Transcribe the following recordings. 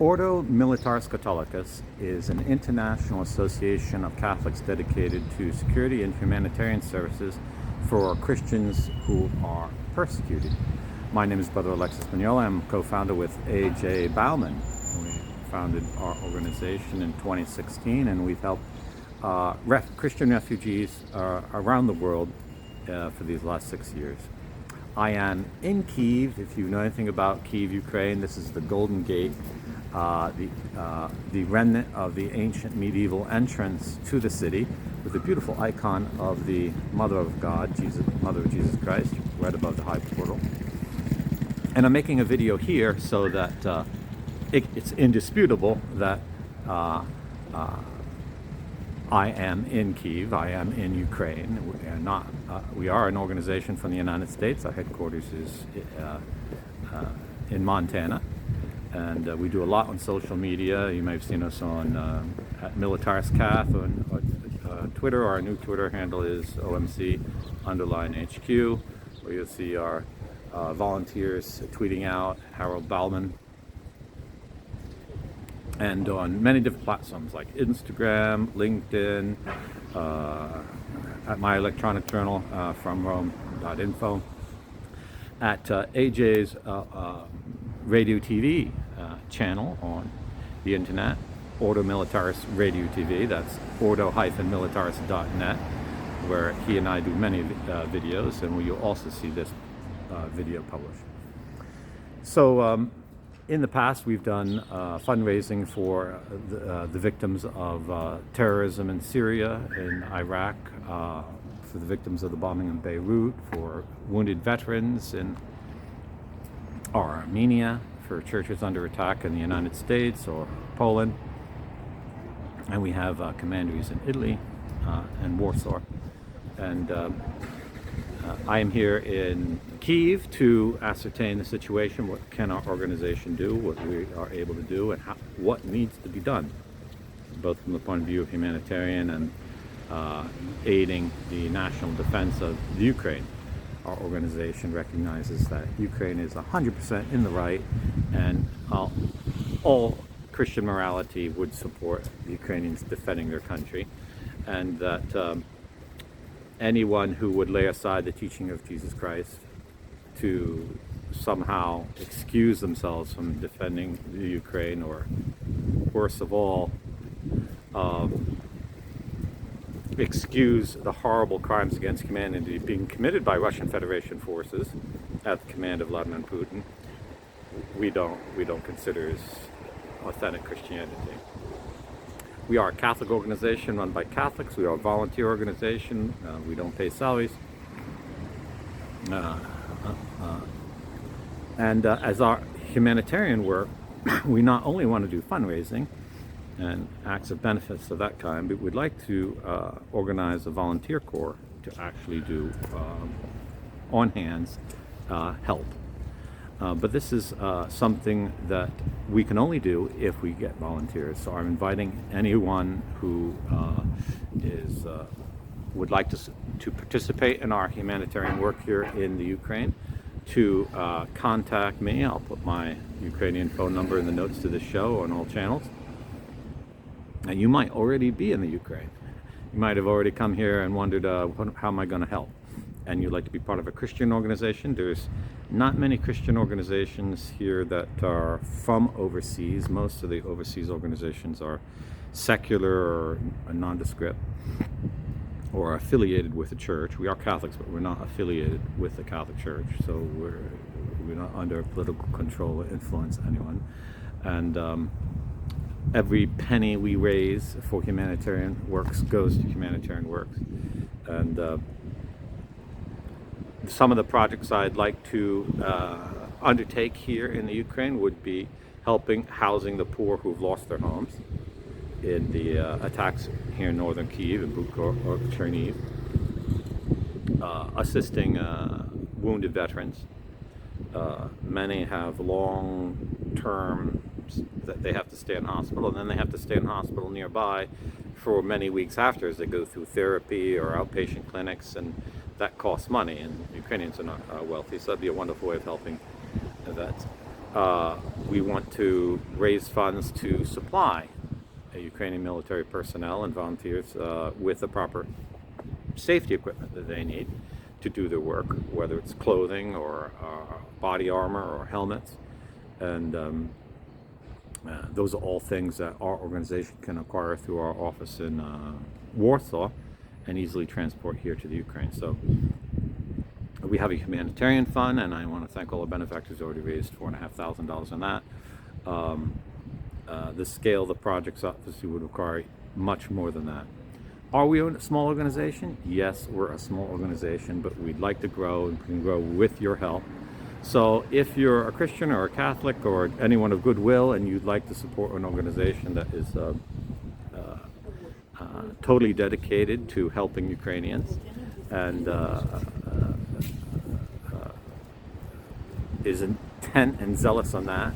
Ordo Militaris Catholicus is an international association of Catholics dedicated to security and humanitarian services for Christians who are persecuted. My name is Brother Alexis Mignola. I'm co-founder with A.J. Bauman. We founded our organization in 2016, and we've helped Christian refugees around the world for these last 6 years. I am in Kyiv. If you know anything about Kyiv, Ukraine, this is the Golden Gate, the remnant of the ancient medieval entrance to the city, with a beautiful icon of the Mother of God, Mother of Jesus Christ, right above the high portal. And I'm making a video here so that it's indisputable that I am in Kyiv, I am in Ukraine. We are an organization from the United States. Our headquarters is in Montana. And we do a lot on social media. You may have seen us on at Militaris Cath on Twitter. Our new Twitter handle is OMC_HQ, where you'll see our volunteers tweeting out, Harold Bauman, and on many different platforms like Instagram, LinkedIn, at my electronic journal from Rome.info, at AJ's radio TV channel on the internet, Ordo Militaris Radio TV. That's ordo-militaris.net, where he and I do many videos, and where you'll also see this video published. So in the past, we've done fundraising for the victims of terrorism in Syria, in Iraq, for the victims of the bombing in Beirut, for wounded veterans in Armenia, for churches under attack in the United States or Poland. And we have commanderies in Italy and Warsaw. And I am here in Kyiv to ascertain the situation. What can our organization do, what we are able to do, and what needs to be done, both from the point of view of humanitarian and aiding the national defense of the Ukraine. Our organization recognizes that Ukraine is 100% in the right, and all Christian morality would support the Ukrainians defending their country, and that anyone who would lay aside the teaching of Jesus Christ to somehow excuse themselves from defending the Ukraine, or worst of all, excuse the horrible crimes against humanity being committed by Russian Federation forces at the command of Vladimir Putin, we don't consider as authentic Christianity. We are a Catholic organization run by Catholics. We are a volunteer organization. We don't pay salaries. And as our humanitarian work, we not only want to do fundraising and acts of benefits of that kind, but we'd like to organize a volunteer corps to actually do on-hands help. But this is something that we can only do if we get volunteers. So I'm inviting anyone who would like to participate in our humanitarian work here in the Ukraine to contact me. I'll put my Ukrainian phone number in the notes to this show on all channels. And you might already be in the Ukraine. You might have already come here and wondered, how am I going to help? And you'd like to be part of a Christian organization. There's not many Christian organizations here that are from overseas. Most of the overseas organizations are secular or nondescript, or affiliated with the church. We are Catholics, but we're not affiliated with the Catholic Church, so we're not under political control or influence anyone. And every penny we raise for humanitarian works goes to humanitarian works. And some of the projects I'd like to undertake here in the Ukraine would be helping housing the poor who've lost their homes in the attacks here in northern Kyiv and Bucha or Chernihiv, assisting wounded veterans. Many have long-term that they have to stay in hospital, and then they have to stay in hospital nearby for many weeks after, as they go through therapy or outpatient clinics, and that costs money, and Ukrainians are not wealthy, so that'd be a wonderful way of helping vets. we want to raise funds to supply Ukrainian military personnel and volunteers with the proper safety equipment that they need to do their work, whether it's clothing or body armor or helmets. And those are all things that our organization can acquire through our office in Warsaw and easily transport here to the Ukraine. So we have a humanitarian fund, and I want to thank all the benefactors who already raised $4,500 on that. The scale of the projects obviously would require much more than that. Are we a small organization? Yes, we're a small organization, but we'd like to grow and can grow with your help. So if you're a Christian or a Catholic or anyone of goodwill and you'd like to support an organization that is totally dedicated to helping Ukrainians and is intent and zealous on that,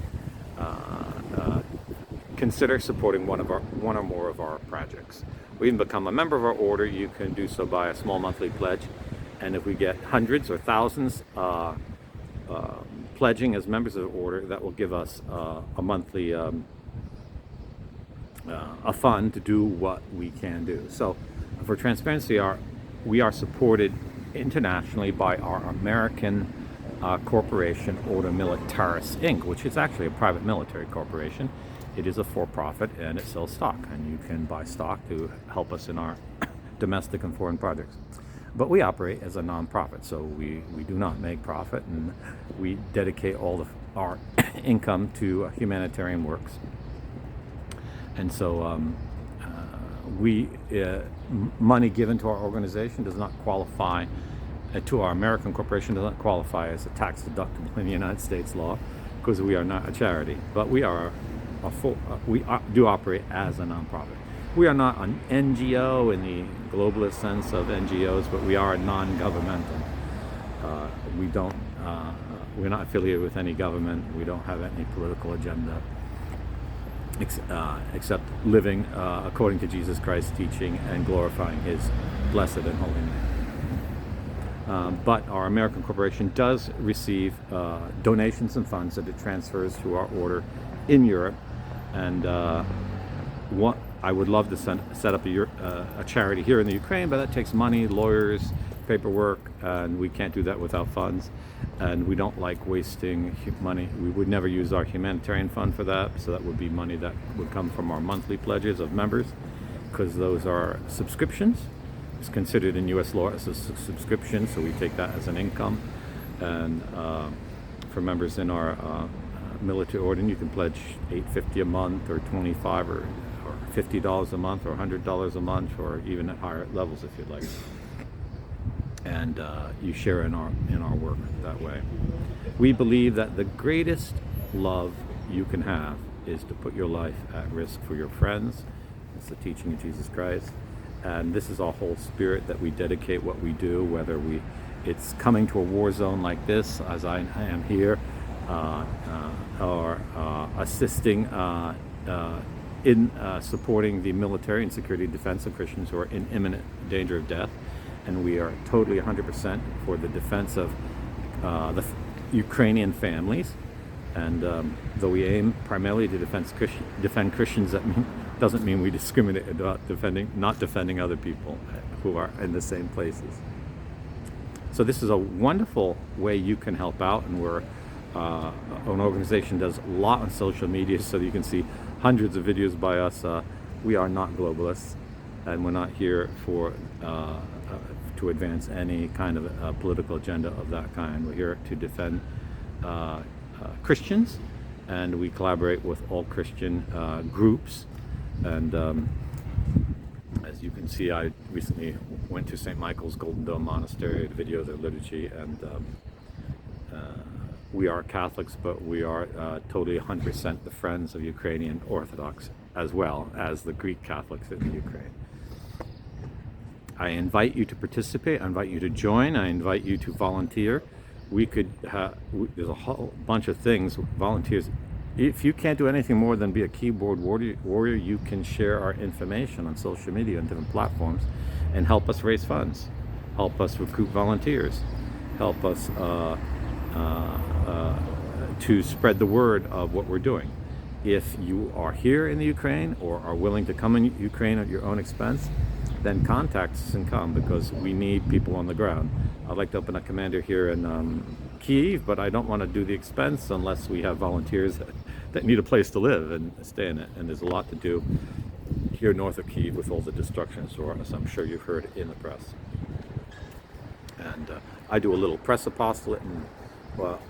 consider supporting one or more of our projects. We can become a member of our order. You can do so by a small monthly pledge, and if we get hundreds or thousands pledging as members of the order, that will give us a monthly a fund to do what we can do. So for transparency, we are supported internationally by our American corporation, Order Militaris Inc., which is actually a private military corporation. It is a for-profit and it sells stock, and you can buy stock to help us in our domestic and foreign projects. But we operate as a non-profit, so we do not make profit, and we dedicate all of our income to humanitarian works. And so money given to our organization does not qualify, to our American corporation does not qualify as a tax deductible in the United States law, because we are not a charity, but we do operate as a nonprofit. We are not an NGO in the globalist sense of NGOs, but we are non-governmental. We're not affiliated with any government. We don't have any political agenda, except living according to Jesus Christ's teaching and glorifying His blessed and holy name. But our American corporation does receive donations and funds that it transfers to our order in Europe, and I would love to set up a charity here in the Ukraine, but that takes money, lawyers, paperwork, and we can't do that without funds. And we don't like wasting money. We would never use our humanitarian fund for that, so that would be money that would come from our monthly pledges of members, because those are subscriptions. It's considered in U.S. law as a subscription, so we take that as an income. And for members in our military order, you can pledge $8.50 a month, or $25, or $50 a month, or $100 a month, or even at higher levels if you'd like. And you share in our work that way. We believe that the greatest love you can have is to put your life at risk for your friends. It's the teaching of Jesus Christ. And this is our whole spirit that we dedicate what we do, whether it's coming to a war zone like this, as I am here, or assisting in supporting the military and security defense of Christians who are in imminent danger of death. And we are totally 100% for the defense of the Ukrainian families. And though we aim primarily to defend Christians, that doesn't mean we discriminate about not defending other people who are in the same places. So this is a wonderful way you can help out, and we're an organization does a lot on social media, so you can see hundreds of videos by us. We are not globalists, and we're not here for to advance any kind of political agenda of that kind. We're here to defend Christians, and we collaborate with all Christian groups. And as you can see, I recently went to St. Michael's Golden Dome Monastery to video their liturgy, and we are Catholics, but we are totally 100% the friends of Ukrainian Orthodox, as well as the Greek Catholics in the Ukraine. I invite you to participate. I invite you to join. I invite you to volunteer. There's a whole bunch of things. Volunteers. If you can't do anything more than be a keyboard warrior, you can share our information on social media and different platforms, and help us raise funds, help us recruit volunteers, help us to spread the word of what we're doing. If you are here in the Ukraine or are willing to come in Ukraine at your own expense, then contact us and come, because we need people on the ground. I'd like to open a commander here in Kyiv, but I don't want to do the expense unless we have volunteers that need a place to live and stay in it. And there's a lot to do here north of Kyiv with all the destruction, as I'm sure you've heard in the press. And I do a little press apostolate, and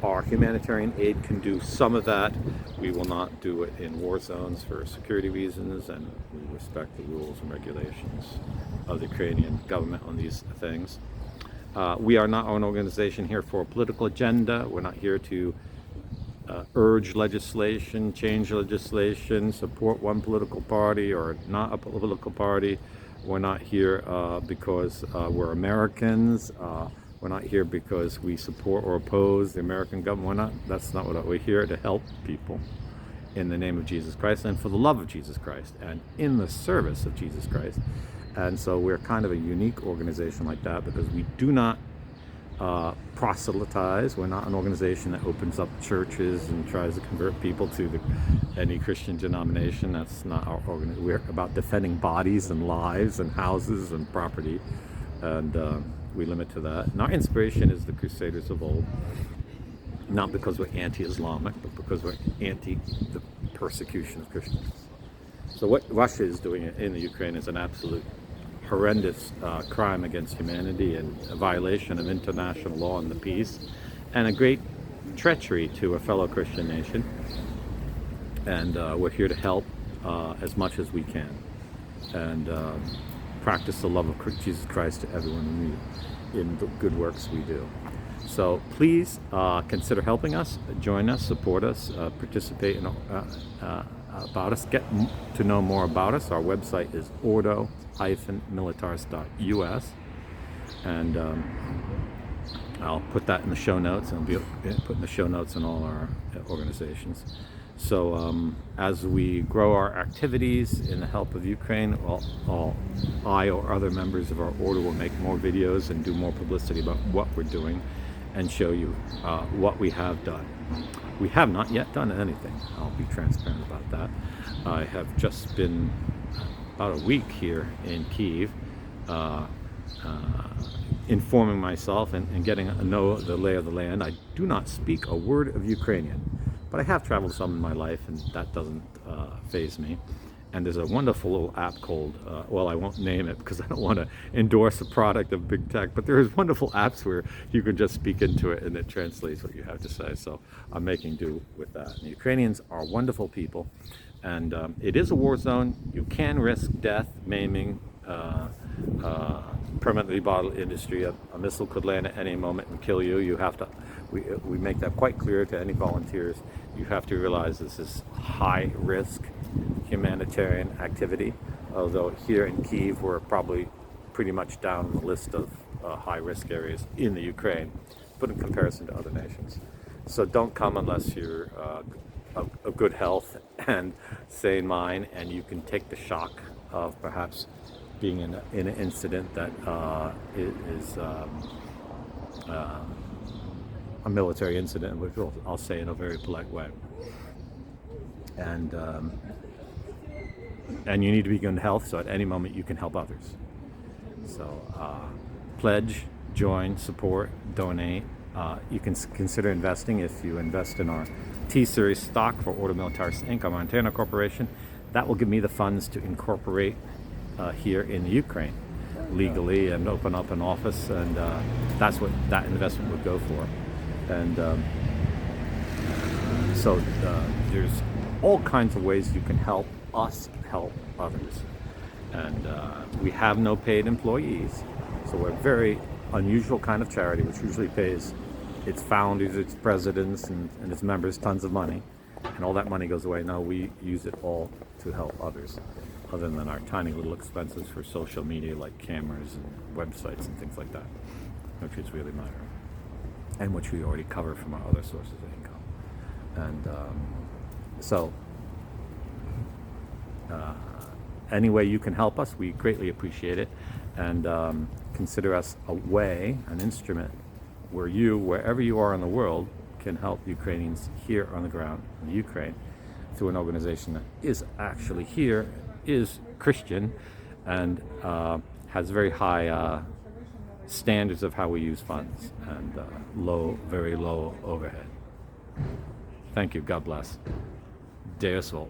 our humanitarian aid can do some of that. We will not do it in war zones for security reasons, and we respect the rules and regulations of the Ukrainian government on these things. We are not an organization here for a political agenda. We're not here to urge legislation, change legislation, support one political party or not a political party. We're not here because we're Americans. We're not here because we support or oppose the American government. That's not what we're here to help people in the name of Jesus Christ and for the love of Jesus Christ and in the service of Jesus Christ. And so we're kind of a unique organization like that, because we do not proselytize. We're not an organization that opens up churches and tries to convert people to any Christian denomination. That's not our organization. We're about defending bodies and lives and houses and property, and we limit to that. And our inspiration is the Crusaders of old, not because we're anti-Islamic, but because we're anti the persecution of Christians. So what Russia is doing in the Ukraine is an absolute horrendous crime against humanity and a violation of international law and the peace, and a great treachery to a fellow Christian nation. And we're here to help as much as we can, and practice the love of Jesus Christ to everyone we meet in the good works we do. So please consider helping us, join us, support us, participate in about us, get to know more about us. Our website is ordo-militaris.us, and I'll put that in the show notes, and it'll be put in the show notes in all our organizations. So as we grow our activities in the help of Ukraine, I or other members of our order will make more videos and do more publicity about what we're doing and show you what we have done. We have not yet done anything. I'll be transparent about that. I have just been about a week here in Kyiv, informing myself and getting to know the lay of the land. I do not speak a word of Ukrainian, but I have traveled some in my life, and that doesn't faze me. And there's a wonderful little app called, well, I won't name it because I don't want to endorse a product of big tech, but there's wonderful apps where you can just speak into it and it translates what you have to say. So I'm making do with that. And the Ukrainians are wonderful people, and it is a war zone. You can risk death, maiming, permanently bottled industry. A missile could land at any moment and kill you. You have to, we make that quite clear to any volunteers. You have to realize this is high risk humanitarian activity, although here in Kyiv we're probably pretty much down on the list of high risk areas in the Ukraine, but in comparison to other nations. So don't come unless you're of good health and sane mind, and you can take the shock of perhaps being in an incident that is a military incident, which I'll say in a very polite way. And you need to be in good health, so at any moment you can help others. So pledge, join, support, donate. You can consider investing. If you invest in our T-Series stock for Ordo Militaris Inc., a Montana corporation, that will give me the funds to incorporate here in the Ukraine legally and open up an office, and that's what that investment would go for. And so there's all kinds of ways you can help us help others. And we have no paid employees, so we're a very unusual kind of charity, which usually pays its founders, its presidents, and its members tons of money, and all that money goes away. No, we use it all to help others, other than our tiny little expenses for social media like cameras and websites and things like that, which is really minor, and which we already cover from our other sources of income. And so any way you can help us, we greatly appreciate it, and consider us a way, an instrument, where you, wherever you are in the world, can help Ukrainians here on the ground in Ukraine through an organization that is actually here, is Christian, and has very high standards of how we use funds, and very low overhead. Thank you. God bless. Deus Vult.